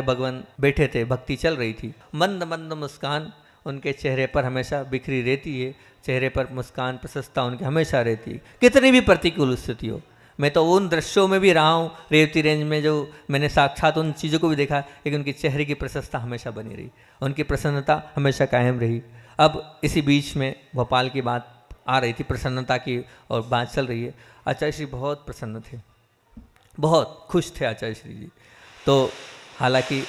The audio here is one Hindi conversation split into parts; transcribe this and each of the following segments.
भगवान बैठे थे, भक्ति चल रही थी, मंद मंद मुस्कान उनके चेहरे पर हमेशा बिखरी रहती है, चेहरे पर मुस्कान प्रशंसता उनकी हमेशा रहती है, कितनी भी प्रतिकूल स्थिति हो। मैं तो उन दृश्यों में भी रहा हूँ, रेवती रेंज में जो मैंने साक्षात उन चीज़ों को भी देखा, लेकिन उनके चेहरे की प्रशंसता हमेशा बनी रही, उनकी प्रसन्नता हमेशा कायम रही। अब इसी बीच में भोपाल की बात आ रही थी, प्रसन्नता की और बात चल रही है। आचार्य श्री बहुत प्रसन्न थे, बहुत खुश थे आचार्य श्री जी। तो हालांकि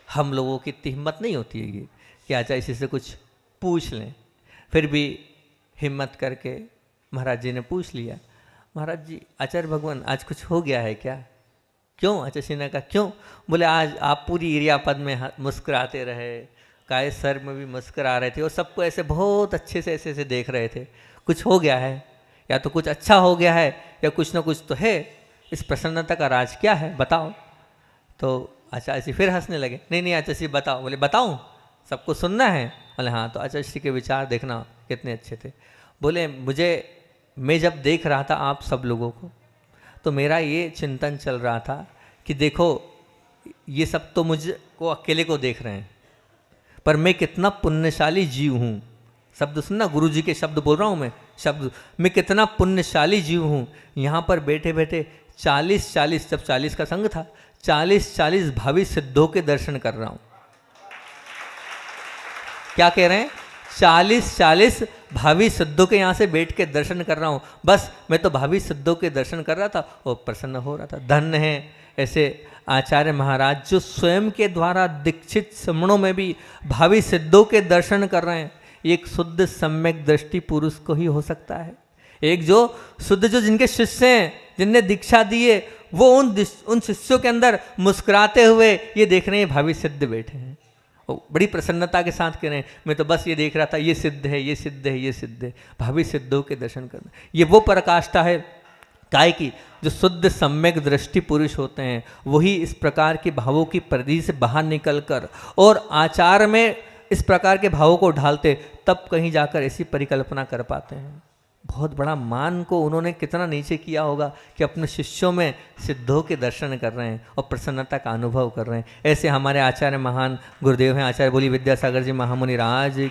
हम लोगों की इतनी हिम्मत नहीं होती है ये कि आचार्य श्री से कुछ पूछ लें, फिर भी हिम्मत करके महाराज जी ने पूछ लिया, महाराज जी आचार्य भगवान आज कुछ हो गया है क्या? क्यों? आचार्य श्री ने कहा क्यों? बोले आज आप पूरी इरियापद में मुस्कुराते रहे, काय सर में भी मुस्कुरा रहे थे और सबको ऐसे बहुत अच्छे से ऐसे देख रहे थे, कुछ हो गया है? या तो कुछ अच्छा हो गया है या कुछ ना कुछ तो है, इस प्रसन्नता का राज क्या है बताओ। तो आचार्य श्री फिर हंसने लगे, नहीं नहीं आचार्य श्री बताओ। बोले बताऊं, सबको सुनना है? बोले हाँ। तो आचार्य श्री के विचार देखना कितने अच्छे थे। बोले मैं जब देख रहा था आप सब लोगों को, तो मेरा ये चिंतन चल रहा था कि देखो ये सब तो मुझको अकेले को देख रहे हैं, पर मैं कितना पुण्यशाली जीव हूँ। शब्द सुनना, गुरु जी के शब्द बोल रहा हूँ मैं, शब्द, मैं कितना पुण्यशाली जीव हूँ। यहाँ पर बैठे बैठे 40 जब 40 का संग था, 40 भावी सिद्धों के दर्शन कर रहा हूँ। क्या कह रहे हैं? 40 भावी सिद्धों के यहाँ से बैठ के दर्शन कर रहा हूँ। बस मैं तो भावी सिद्धों के दर्शन कर रहा था और प्रसन्न हो रहा था। धन्य है ऐसे आचार्य महाराज जो स्वयं के द्वारा दीक्षित श्रमणों में भी भावी सिद्धों के दर्शन कर रहे हैं। एक शुद्ध सम्यक दृष्टि पुरुष को ही हो सकता है। एक जो शुद्ध, जो जिनके शिष्य हैं, जिनने दीक्षा दी है, वो उन शिष्यों के अंदर मुस्कुराते हुए ये देख रहे हैं भावी सिद्ध बैठे हैं, बड़ी प्रसन्नता के साथ कह रहे हैं मैं तो बस ये देख रहा था, ये सिद्ध है, ये सिद्ध है, ये सिद्ध है। भावी सिद्धों के दर्शन करना, ये वो पराकाष्ठा है काय की जो शुद्ध सम्यक दृष्टि पुरुष होते हैं, वही इस प्रकार के भावों की परिधि से बाहर निकलकर और आचार में इस प्रकार के भावों को ढालते, तब कहीं जाकर ऐसी परिकल्पना कर पाते हैं। बहुत बड़ा मान को उन्होंने कितना नीचे किया होगा कि अपने शिष्यों में सिद्धों के दर्शन कर रहे हैं और प्रसन्नता का अनुभव कर रहे हैं। ऐसे हमारे आचार्य महान गुरुदेव हैं, आचार्य बोली विद्यासागर जी महामुनि राज।